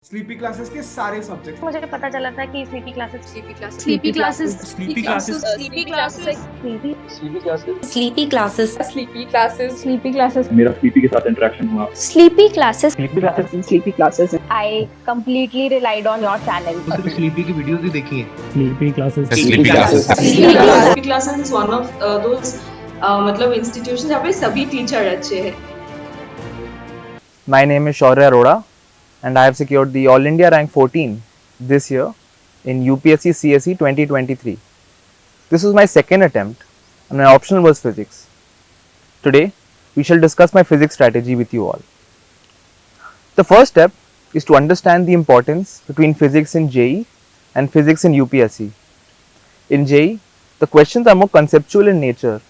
Sleepy classes के सारे subject. मुझे पता चला था कि sleepy classes Sleepy classes. Sleepy classes. Sleepy classes Sleepy classes. Sleepy classes sleepy classes Sleepy classes. Sleepy classes मेरा स्लीपी के साथ इंटरेक्शन हुआ। Sleepy classes sleepy classes I completely relied on your channel. Sleepy की videos भी देखी हैं। Sleepy classes Sleepy classes is one of those मतलब institutions जहाँ पे सभी टीचर अच्छे हैं. My name is Shaurya Arora and I have secured the All India rank 14 this year in UPSC CSE 2023. This was my second attempt and my optional was physics. Today we shall discuss my physics strategy with you all. The first step is to understand the importance between physics in JEE and physics in UPSC. In JEE, the questions are more conceptual in nature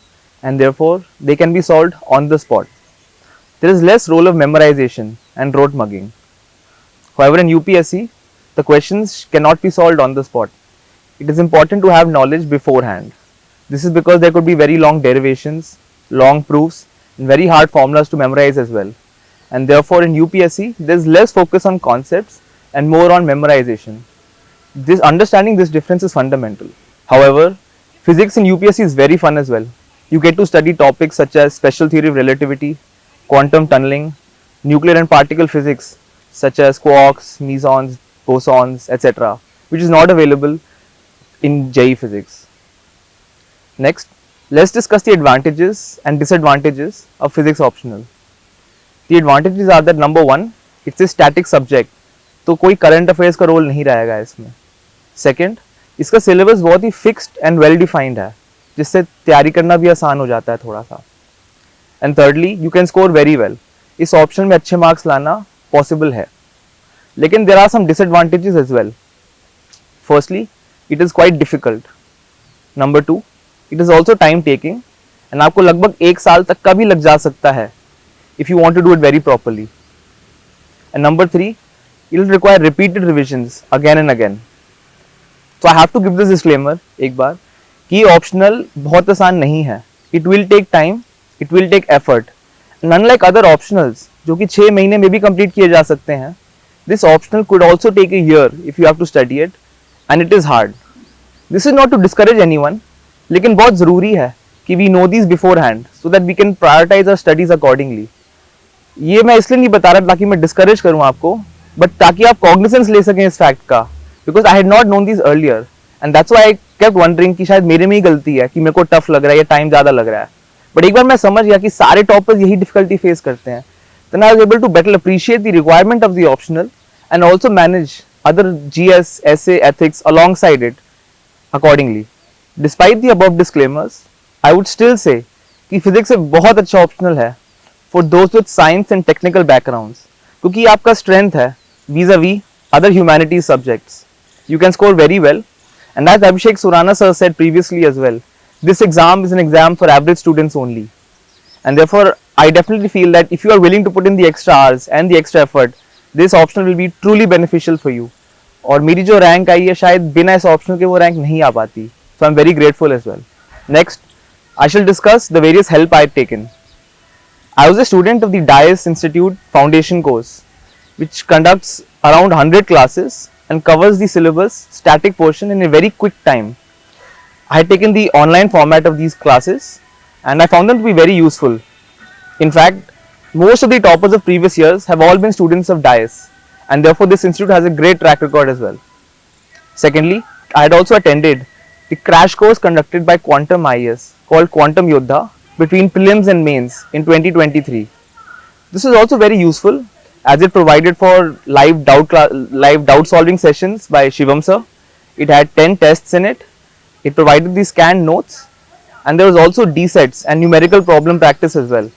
and therefore they can be solved on the spot. There is less role of memorization and rote mugging. However, in UPSC, the questions cannot be solved on the spot. It is important to have knowledge beforehand. This is because there could be very long derivations, long proofs, and very hard formulas to memorize as well. And therefore, in UPSC, there is less focus on concepts and more on memorization. Understanding this difference is fundamental. However, physics in UPSC is very fun as well. You get to study topics such as special theory of relativity, quantum tunneling, nuclear and particle physics such as quarks, mesons, bosons, etc., which is not available in JEE physics. Next, let's discuss the advantages and disadvantages of physics optional. The advantages are that number one, it's a static subject, तो कोई current affairs का role नहीं रहेगा इसमें. Second, इसका syllabus बहुत ही fixed and well defined है, जिससे तैयारी करना भी आसान हो जाता है थोड़ा सा. And thirdly, you can score very well. इस ऑप्शन में अच्छे मार्क्स लाना पॉसिबल है. लेकिन there are some disadvantages as well. Firstly, it is quite difficult. Number two, it is also time taking and आपको लगभग 1 साल तक का भी लग जा सकता है if you want to do it very properly. And number three, it will require repeated revisions again and again. So I have to give this disclaimer एक बार कि ऑप्शनल बहुत आसान नहीं है. It will take time, it will take effort. And unlike other optionals जो कि 6 महीने में भी कंप्लीट किए जा सकते हैं, this optional could also take a year if you have to study it and it is hard. This is not to discourage anyone, लेकिन बहुत ज़रूरी है कि we know these beforehand so that we can prioritize our studies accordingly. ये मैं इसलिए नहीं बता रहा ताकि मैं डिस्करेज करूँ आपको, बट ताकि आप कॉग्निजेंस ले सकें इस फैक्ट का, because I had not known this earlier and that's why I kept wondering कि शायद मेरे में ही गलती है कि मेरे को टफ लग रहा है या टाइम ज़्यादा लग रहा है. बट एक बार मैं समझ गया कि सारे टॉपर्स यही डिफिकल्टी फेस करते हैं, then I was able to better appreciate the requirement of the optional and also manage other GS, essay, ethics alongside it accordingly. Despite the above disclaimers, I would still say कि physics एक बहुत अच्छा optional है for those with science and technical backgrounds, क्योंकि आपका strength है vis-a-vis other humanities subjects. You can score very well, and as Abhishek Surana sir said previously as well, this exam is an exam for average students only, and therefore I definitely feel that if you are willing to put in the extra hours and the extra effort, this optional will be truly beneficial for you. और मेरी जो rank आई है शायद बिना इस optional के वो rank नहीं आ पाती, so I'm very grateful as well. Next, I shall discuss the various help I have taken. I was a student of the DIAS Institute Foundation course, which conducts around 100 classes and covers the syllabus static portion in a very quick time. I had taken the online format of these classes and I found them to be very useful. In fact, most of the toppers of previous years have all been students of DIAS, and therefore this institute has a great track record as well. Secondly, I had also attended the crash course conducted by Quantum IAS called Quantum Yodha between prelims and mains in 2023. This is also very useful as it provided for live doubt solving sessions by Shivam sir. It had 10 tests in it. It provided the scanned notes, and there was also D-sets and numerical problem practice as well.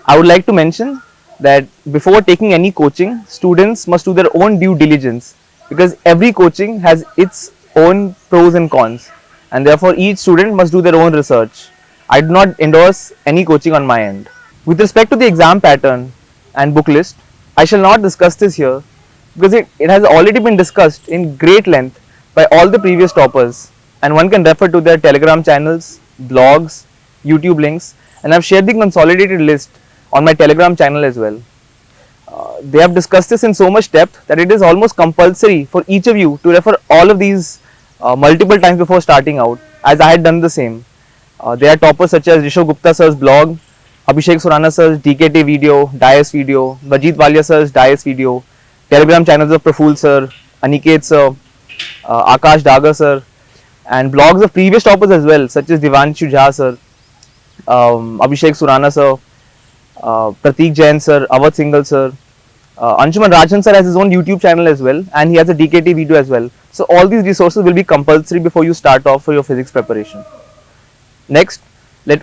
I would like to mention that before taking any coaching, students must do their own due diligence because every coaching has its own pros and cons, and therefore each student must do their own research. I do not endorse any coaching on my end. With respect to the exam pattern and book list, I shall not discuss this here because it has already been discussed in great length by all the previous toppers, and one can refer to their Telegram channels, blogs, YouTube links, and I've shared the consolidated list on my Telegram channel as well. They have discussed this in so much depth that it is almost compulsory for each of you to refer all of these multiple times before starting out, as I had done the same. There are toppers such as Rishabh Gupta sir's blog, Abhishek Surana sir's DKT video, Dias video, Vajit Walia sir's Dias video, Telegram channels of Praful sir, Aniket sir, Akash Daga sir, and blogs of previous toppers as well, such as Divanshu Jha sir, Abhishek Surana sir, Prateek Jain sir, Awadh Singhal sir, Anshuman Rajan sir has his own YouTube channel as well, and he has a DKT video as well. So all these resources will be compulsory before you start off for your physics preparation. Next,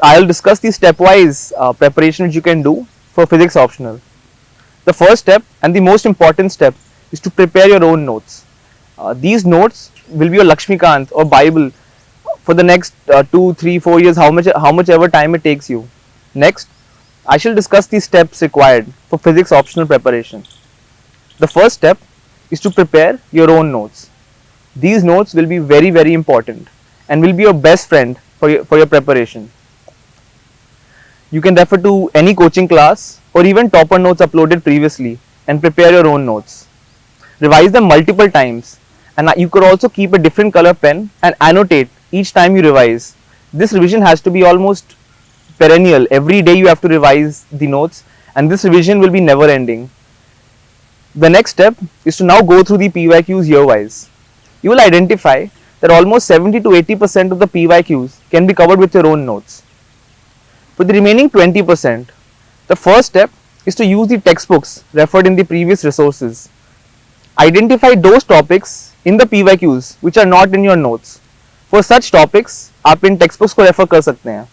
I'll discuss the stepwise preparation which you can do for physics optional. The first step and the most important step is to prepare your own notes. These notes will be your Lakshmikant or Bible for the next 2, 3, 4 years, how much ever time it takes you. Next, I shall discuss the steps required for physics optional preparation. The first step is to prepare your own notes. These notes will be very, very important and will be your best friend for your preparation. You can refer to any coaching class or even topper notes uploaded previously and prepare your own notes. Revise them multiple times, and you could also keep a different color pen and annotate each time you revise. This revision has to be almost perennial. Every day you have to revise the notes, and this revision will be never ending. The next step is to now go through the PYQs year-wise. You will identify that almost 70 to 80% of the PYQs can be covered with your own notes. For the remaining 20%, the first step is to use the textbooks referred in the previous resources. Identify those topics in the PYQs which are not in your notes. For such topics, आप इन textbooks को refer कर सकते हैं.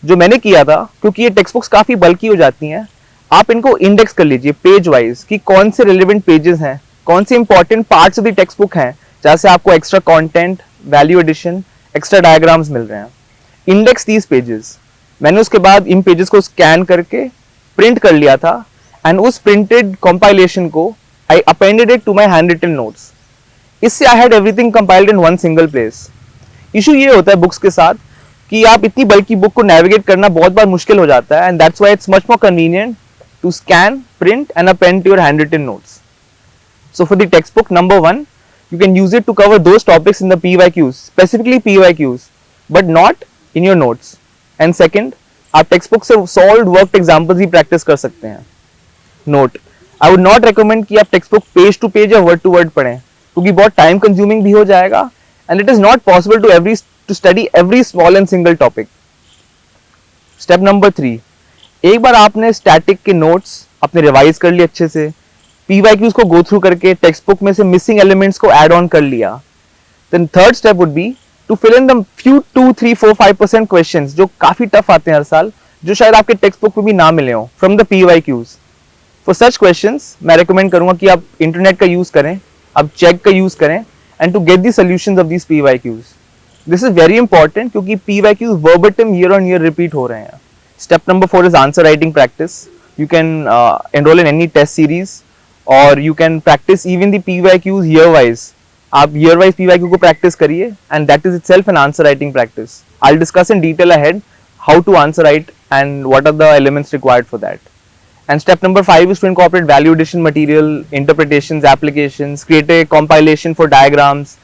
जो मैंने किया था, क्योंकि ये textbooks काफ़ी बल्कि हो जाती हैं, आप इनको इंडेक्स कर लीजिए पेज वाइज कि कौन से रिलेवेंट पेजेस हैं, कौन से important parts of the textbook हैं जहाँ से आपको extra content, value addition, extra diagrams मिल रहे हैं. Index these pages. मैंने उसके बाद इन पेजेस को स्कैन करके प्रिंट कर लिया था, एंड उस प्रिंटेड कंपाइलेशन को I appended it to my handwritten notes. इससे I had everything compiled in one single place. Issue ये होता है बुक्स के साथ कि आप इतनी बल्कि बुक को नेविगेट करना बहुत बार मुश्किल हो जाता है, and that's why it's much more convenient to scan, print and append to your handwritten notes. So for the textbook number 1, you can use it to cover those topics in the PYQs, specifically PYQs, but not in your notes. And second, आप textbook से solved worked examples भी practice कर सकते हैं. Note, I would not recommend कि आप textbook page to page या word to word पढ़ें, क्योंकि बहुत time consuming भी हो जाएगा, and it is not possible to study every small and single topic. Step number 3. एक बार आपने स्टैटिक के नोट्स अपने रिवाइज कर लिए अच्छे से, पीवाईक्यूज को गो थ्रू करके टेक्स्ट बुक में से मिसिंग एलिमेंट्स को ऐड ऑन कर लिया, then third step would be to fill in the few 2, 3, 4, 5% questions जो काफी टफ आते हैं हर साल, जो शायद आपके टेक्स्ट बुक में भी ना मिले हो from the PYQs. For such questions मैं रिकमेंड करूंगा कि आप इंटरनेट का यूज करें, आप चेक का यूज करें, and to get the solutions of these PYQs. This is very important क्योंकि PYQs verbatim year on year repeat हो रहे हैं. Step number 4 is answer writing practice. You can enroll in any test series, or you can practice even the PYQs year wise. आप year wise PYQ को practice करिए, and that is itself an answer writing practice. I'll discuss in detail ahead how to answer write and what are the elements required for that. And step number 5 is to incorporate value addition material, interpretations, applications, create a compilation for diagrams,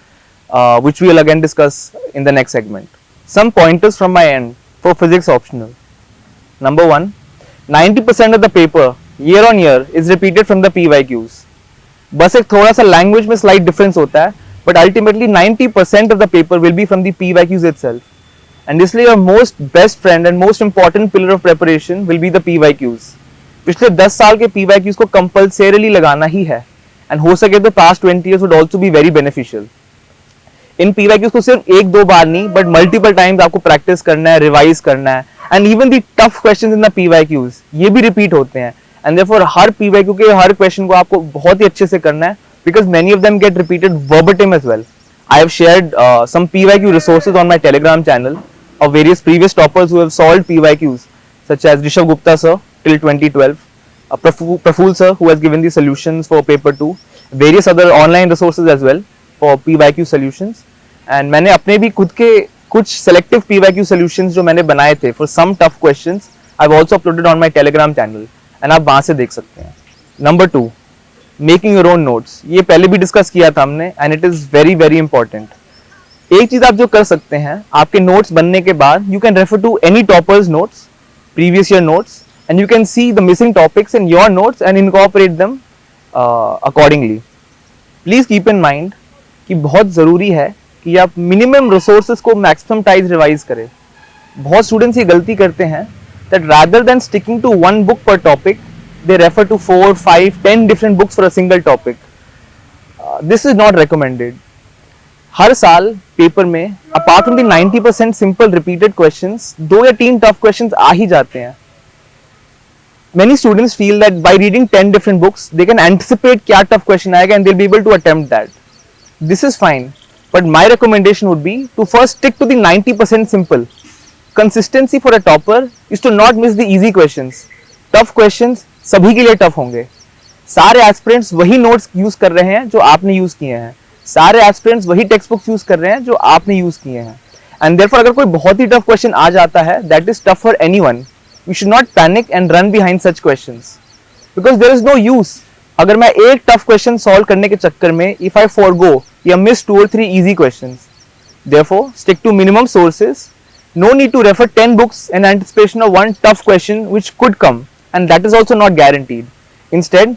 which we will again discuss in the next segment. Some pointers from my end for physics optional. Number 1, 90% of the paper year on year is repeated from the PYQs. बस एक थोड़ा सा language में slight difference होता है, but ultimately 90% of the paper will be from the PYQs itself. And इसलिए your most best friend and most important pillar of preparation will be the PYQs. पिछले 10 साल के PYQs को compulsorily लगाना ही है, and हो सके तो past 20 years would also be very beneficial. In PYQs को सिर्फ 1-2 बार नहीं, but multiple times आपको practice करना है, revise करना है, and even the tough questions in the PYQs ये भी repeat होते हैं, and therefore हर PYQ के हर question को आपको बहुत ही अच्छे से करना है, because many of them get repeated verbatim as well. I have shared some PYQ resources on my Telegram channel of various previous toppers who have solved PYQs, such as Rishabh Gupta sir till 2012, Praful sir who has given the solutions for paper 2, various other online resources as well for PYQ solutions, and मैंने अपने भी खुद के कुछ selective PYQ solutions जो मैंने बनाए थे for some tough questions, I've also uploaded on my Telegram channel, and आप वहाँ से देख सकते हैं. Number 2, making your own notes. ये पहले भी डिस्कस किया था हमने and it is very very important. एक चीज़ आप जो कर सकते हैं, आपके नोट्स बनने के बाद you can refer to any toppers notes, previous year notes, and you can see the missing topics in your notes and incorporate them accordingly. Please keep in mind कि बहुत ज़रूरी है कि आप मिनिमम रिसोर्सेज को मैक्सिमम टाइम्स रिवाइज करें. बहुत students ये गलती करते हैं that rather than sticking to one book per topic, they refer to 4, 5, 10 different books for a single topic. This is not recommended. हर साल पेपर में apart from the 90% simple repeated questions, 2 या 3 tough questions आ ही जाते हैं. Many students feel that by reading 10 different books, they can anticipate क्या tough question आएगा and they'll be able to attempt that. This is fine, but my recommendation would be to first stick to the 90% simple. Consistency for a topper is to not miss the easy questions. Tough questions सभी के लिए tough होंगे. सारे aspirants वही notes use कर रहे हैं जो आपने यूज किए हैं. सारे एस्पिरेंट्स वही टेक्स्ट बुक्स यूज कर रहे हैं जो आपने यूज किए हैं. एंड देयरफॉर अगर कोई बहुत ही टफ क्वेश्चन आ जाता है that is tough for anyone, we should not panic and run behind such questions because there is no use. अगर मैं एक टफ क्वेश्चन सॉल्व करने के चक्कर में इफ आई फॉरगो या miss 2 or 3 easy questions, therefore stick to minimum sources. No need to refer 10 books in anticipation of one tough question which could come, and that is also not guaranteed. Instead,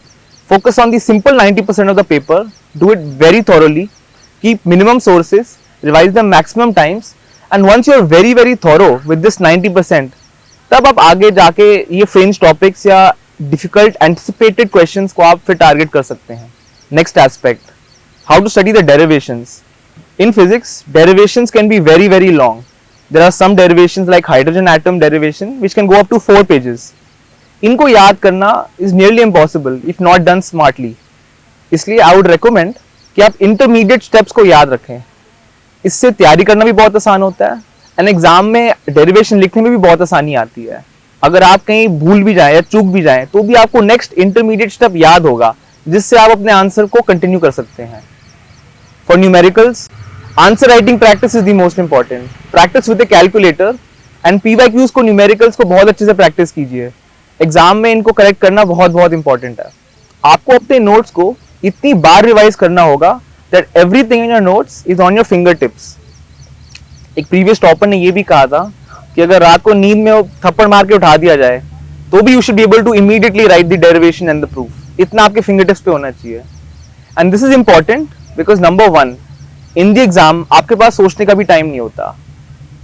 focus on the simple 90% of the paper, do it very thoroughly, keep minimum sources, revise them maximum times, and once you are very very thorough with this 90%, तब आप आगे जाके ये fringe topics या difficult anticipated questions को आप फिर target कर सकते हैं. Next aspect, how to study the derivations. In physics, derivations can be very very long. There are some derivations like hydrogen atom derivation which can go up to 4 pages. इनको याद करना is nearly impossible if not done smartly. इसलिए I would recommend कि आप intermediate steps को याद रखें. इससे तैयारी करना भी बहुत आसान होता है and एग्जाम में derivation लिखने में भी बहुत आसानी आती है. अगर आप कहीं भूल भी जाएं या चूक भी जाएं तो भी आपको next intermediate step याद होगा जिससे आप अपने आंसर को कंटिन्यू कर सकते हैं. For numericals, answer writing practice is the most important. Practice with A calculator and PYQs को न्यूमेरिकल्स को बहुत अच्छे से प्रैक्टिस कीजिए. एग्जाम में इनको करेक्ट करना बहुत बहुत इंपॉर्टेंट है. आपको अपने नोट्स को इतनी बार रिवाइज करना होगा that everything in your notes is on your finger tips. एक प्रीवियस टॉपर ने ये भी कहा था कि अगर रात को नींद में थप्पड़ मार के उठा दिया जाए तो भी you should be able to immediately write the derivation and the proof. इतना आपके फिंगर टिप्स पे होना चाहिए. And this is important because number 1, in the exam आपके पास सोचने का भी टाइम नहीं होता.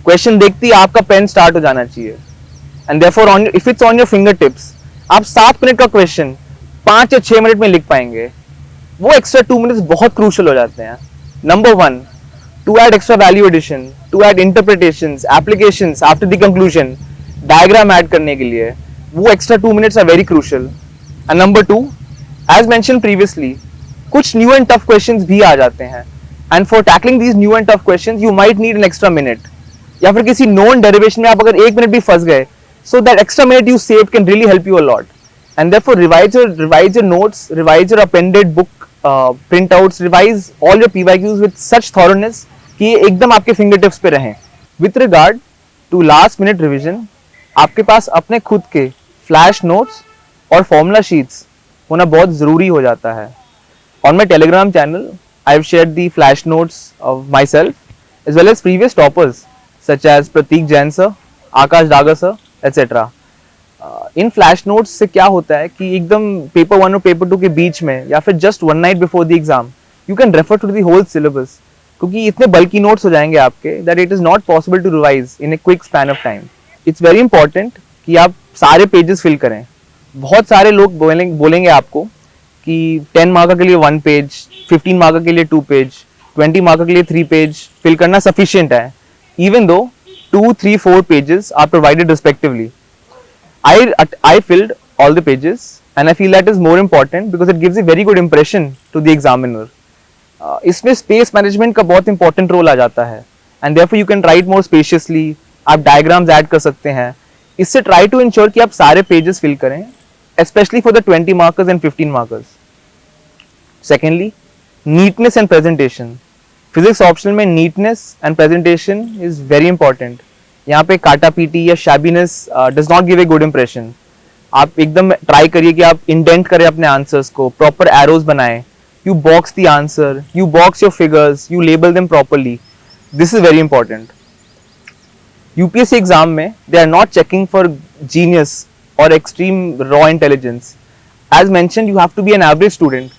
क्वेश्चन देखते ही आपका पेन स्टार्ट हो जाना चाहिए. And therefore on if it's on your finger tips, आप 7 मिनट का क्वेश्चन 5 या 6 मिनट में लिख पाएंगे. वो एक्स्ट्रा 2 मिनट्स बहुत क्रूशियल हो जाते हैं. Number 1, to add extra value addition, to add interpretations, applications after the conclusion, diagram add करने के लिए वो extra 2 minutes are very crucial. And number 2, as mention previously, कुछ न्यू एंड टफ क्वेश्चंस भी आ जाते हैं. And for tackling these new and tough questions, you might need an extra minute. या फिर किसी known derivation में आप अगर 1 मिनट भी फंस गए, so that extra minute you saved can really help you a lot. And therefore revise your notes, revise your appended book printouts, revise all your PYQs with such thoroughness कि ये एकदम आपके fingertips पे रहें. With regard to last minute revision, आपके पास अपने खुद के flash notes और formula sheets होना बहुत ज़रूरी हो जाता है. On my Telegram channel, I have shared the flash notes of myself as well as previous toppers such as Pratik Jain sir, Akash Daga sir, etc. In flash notes से क्या होता है कि एकदम पेपर 1 और पेपर 2 के बीच में या फिर just 1 night before the exam you can refer to the whole syllabus, क्योंकि इतने बल्कि नोट्स हो जाएंगे आपके that it is not possible to revise in a quick span of time. It's very important कि आप सारे पेजेस फिल करें. बहुत सारे लोग बोलेंगे आपको कि 10 मार्क के लिए 1 पेज, 15 मार्क के लिए 2 पेज, 20 मार्क के लिए 3 पेज फिल करना सफिशिएंट है, इवन दो 2, 3, 4 pages are provided respectively. I filled all the pages and I feel that is more important because it gives a very good impression to the examiner. इसमें space management का बहुत important role आ जाता है and therefore you can write more spaciously. आप diagrams add कर सकते हैं. इससे ट्राई टू इंश्योर कि आप सारे पेजेस फिल करें, especially for the 20 markers and 15 markers. Secondly, neatness and presentation. Physics optional में neatness and presentation is very important. यहाँ पे काटा पीटी या shabbiness does not give a good impression. आप एकदम ट्राई करिए कि आप इंडेंट करें अपने आंसर्स को, प्रॉपर एरोज बनाएं, you box the answer, you box your figures, you label them properly. This is very important. UPSC exam में they are not checking for genius or extreme raw intelligence. As mentioned, you have to be an average student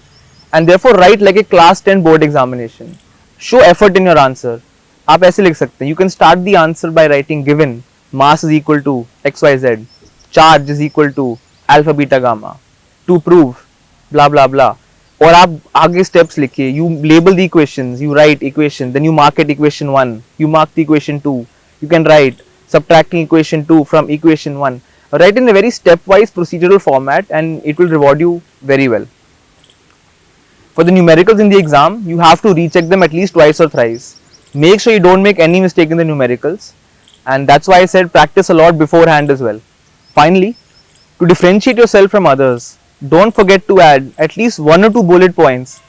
and therefore write like a class 10 board examination. Show effort in your answer. आप ऐसे लिख सकते हैं. You can start the answer by writing given mass is equal to XYZ, charge is equal to alpha beta gamma, to prove blah blah blah. और आप आगे steps लिखिए. You label the equations, you write equation, then you mark it equation 1, you mark the equation 2, you can write subtracting equation 2 from equation 1. Write in a very stepwise procedural format and it will reward you very well. For the numericals in the exam, you have to recheck them at least twice or thrice. Make sure you don't make any mistake in the numericals, and that's why I said practice a lot beforehand as well. Finally, to differentiate yourself from others, don't forget to add at least 1 or 2 bullet points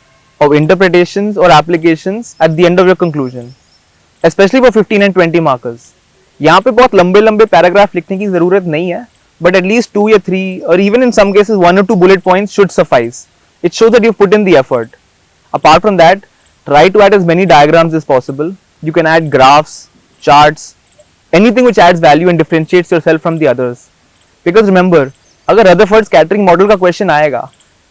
of interpretations or applications at the end of your conclusion, especially for 15 and 20 markers. यहाँ पे बहुत लंबे लंबे paragraph लिखने की ज़रूरत नहीं है, but at least 2 or 3 or even in some cases 1 or 2 bullet points should suffice. It shows that you've put in the effort. Apart from that, try to add as many diagrams as possible. You can add graphs, charts, anything which adds value and differentiates yourself from the others. Because remember, अगर Rutherford scattering model का question आएगा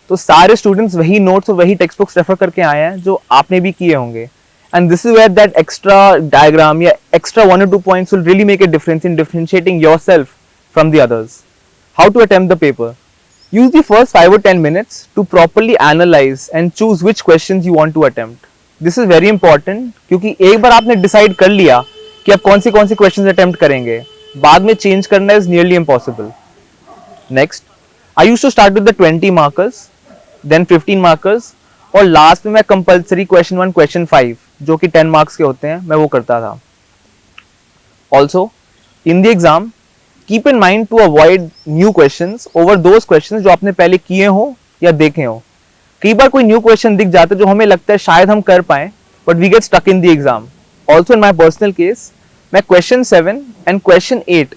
तो सारे students वही notes और वही text books refer करके आए हैं जो आपने भी किए होंगे. And this is where that extra diagram या extra 1 or 2 points will really make a difference in differentiating yourself from the others. How to attempt the paper? Use the first 5 or 10 minutes to properly analyze and choose which questions you want to attempt. This is very important क्योंकि एक बार आपने decide कर लिया कि आप कौन सी questions attempt करेंगे, बाद में change करना is nearly impossible. Next, I used to start with the 20 markers, then 15 markers, और लास्ट में मैं कंपल्सरी क्वेश्चन 1, क्वेश्चन 5 जो कि 10 मार्क्स के होते हैं मैं वो करता था. Also in the exam keep in mind to avoid new questions over those questions जो आपने पहले किए हो या देखे हो. कई बार कोई न्यू क्वेश्चन दिख जाता है जो हमें लगता है शायद हम कर पाए, but we get stuck in the exam. Also in my personal case मैं क्वेश्चन 7 एंड क्वेश्चन 8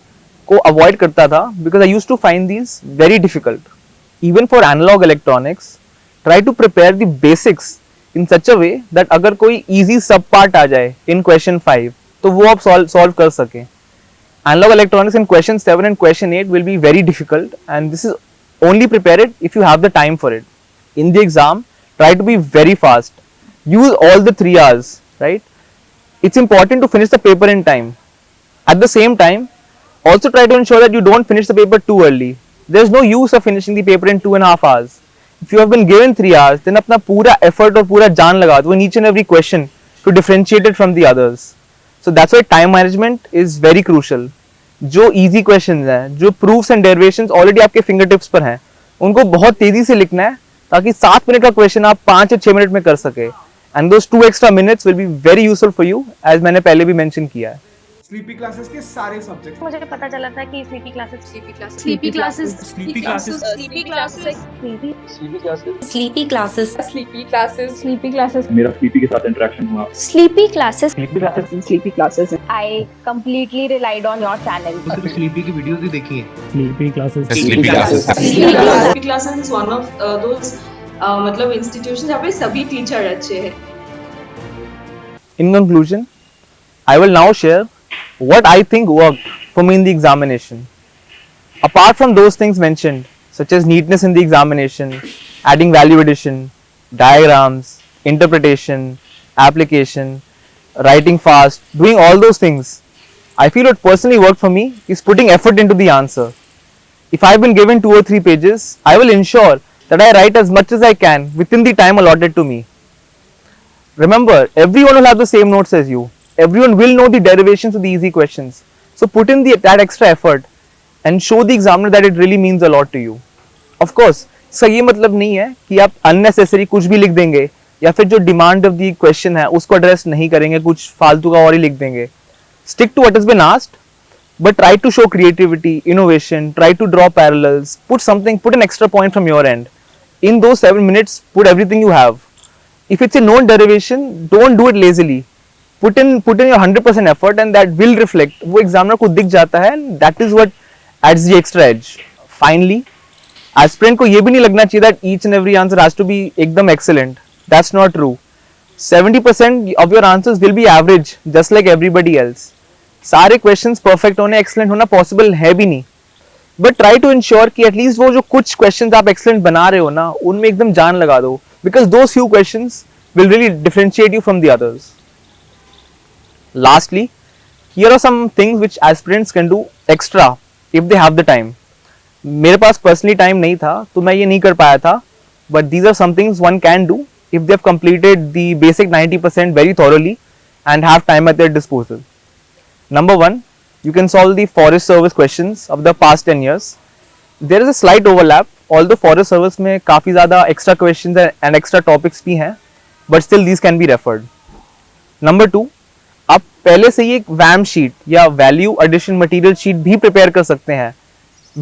को अवॉइड करता था because I used to find these very difficult. Even for analog electronics try to prepare the basics in such a way that अगर कोई easy sub part आ जाए in question 5 तो वो आप solve कर सकें. Analog electronics in question 7 and question 8 will be very difficult and this is only prepare it if you have the time for it. In the exam, try to be very fast. Use all the 3 hours, right? It's important to finish the paper in time. At the same time, also try to ensure that you don't finish the paper too early. There's no use of finishing the paper in 2.5 hours. If you have been given 3 hours, then अपना पूरा effort और पूरा जान लगा दो in each and every question to differentiate it from the others. So that's why time management is very crucial. जो easy questions हैं, जो proofs and derivations already आपके fingertips पर हैं, उनको बहुत तेजी से लिखना है ताकि 7 मिनट का क्वेश्चन आप 5 या 6 मिनट में कर सके. And those 2 extra minutes will be very useful for you, as मैंने पहले भी mention किया है. स्लीपी क्लासेस के सारे सब्जेक्ट मुझे पता चला था कि sleepy classes Sleepy classes. Sleepy classes Sleepy classes. Sleepy classes. Sleepy classes. Sleepy classes मेरा स्लीपी के साथ इंटरेक्शन हुआ. Sleepy classes. Sleepy classes. Sleepy classes. I completely relied on your channel. तो स्लीपी की वीडियोस भी देखी हैं. Sleepy classes. Sleepy classes is one of those मतलब institutions जहाँ पे सभी टीचर अच्छे हैं. In conclusion, I will now share what I think worked for me in the examination. Apart from those things mentioned, such as neatness in the examination, adding value addition, diagrams, interpretation, application, writing fast, doing all those things, I feel what personally worked for me is putting effort into the answer. If I've been given 2 or 3 pages, I will ensure that I write as much as I can within the time allotted to me. Remember, everyone will have the same notes as you. Everyone will know the derivations of the easy questions. So put in that extra effort and show the examiner that it really means a lot to you. Of course, इसका ये मतलब नहीं है कि आप unnecessary कुछ भी लिख देंगे या फिर जो demand of the question है उसको address नहीं करेंगे, कुछ फालतू का और ही लिख देंगे. Stick to what has been asked, but try to show creativity, innovation, try to draw parallels, put an extra point from your end. In those 7 minutes, put everything you have. If it's a known derivation, don't do it lazily. Put in your 100% effort and that will reflect. वो examiner को दिख जाता है and that is what adds the extra edge. Finally, aspirant को ये भी नहीं लगना चाहिए that each and every answer has to be एकदम excellent. That's not true. 70% of your answers will be average, just like everybody else. सारे questions perfect होने, excellent होना possible है भी नहीं. But try to ensure कि at least वो जो कुछ questions आप excellent बना रहे हो ना, उनमें एकदम जान लगा दो. Because those few questions will really differentiate you from the others. Lastly, here are some things which aspirants can do extra if they have the time. मेरे पास पर्सनली टाइम नहीं था तो मैं ये नहीं कर पाया था, but these are some things one can do if they have completed the basic 90% very thoroughly and have time at their disposal. Number 1, you can solve the forest service questions of the past 10 years. There is a slight overlap, although forest service में काफ़ी ज़्यादा extra questions and extra topics भी हैं, but still these can be referred. Number 2, आप पहले से ही एक WAM sheet या value addition material sheet भी prepare कर सकते हैं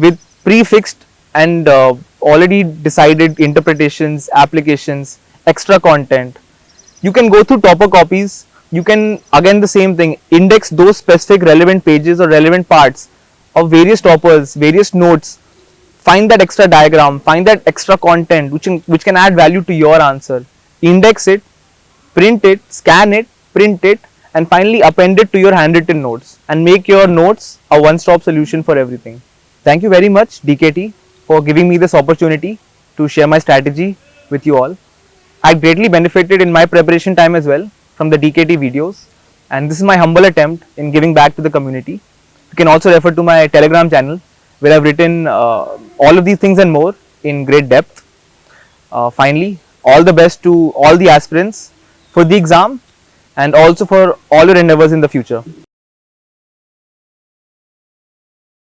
with prefixed and already decided interpretations, applications, extra content. You can go through topper copies. You can again the same thing, index those specific relevant pages or relevant parts of various toppers, various notes. Find that extra diagram, find that extra content which can add value to your answer. Index it, print it, scan it, print it, and finally append it to your handwritten notes and make your notes a one-stop solution for everything. Thank you very much, DKT, for giving me this opportunity to share my strategy with you all. I greatly benefited in my preparation time as well from the DKT videos, and this is my humble attempt in giving back to the community. You can also refer to my Telegram channel where I've written all of these things and more in great depth. Finally, all the best to all the aspirants for the exam and also for all your endeavors in the future.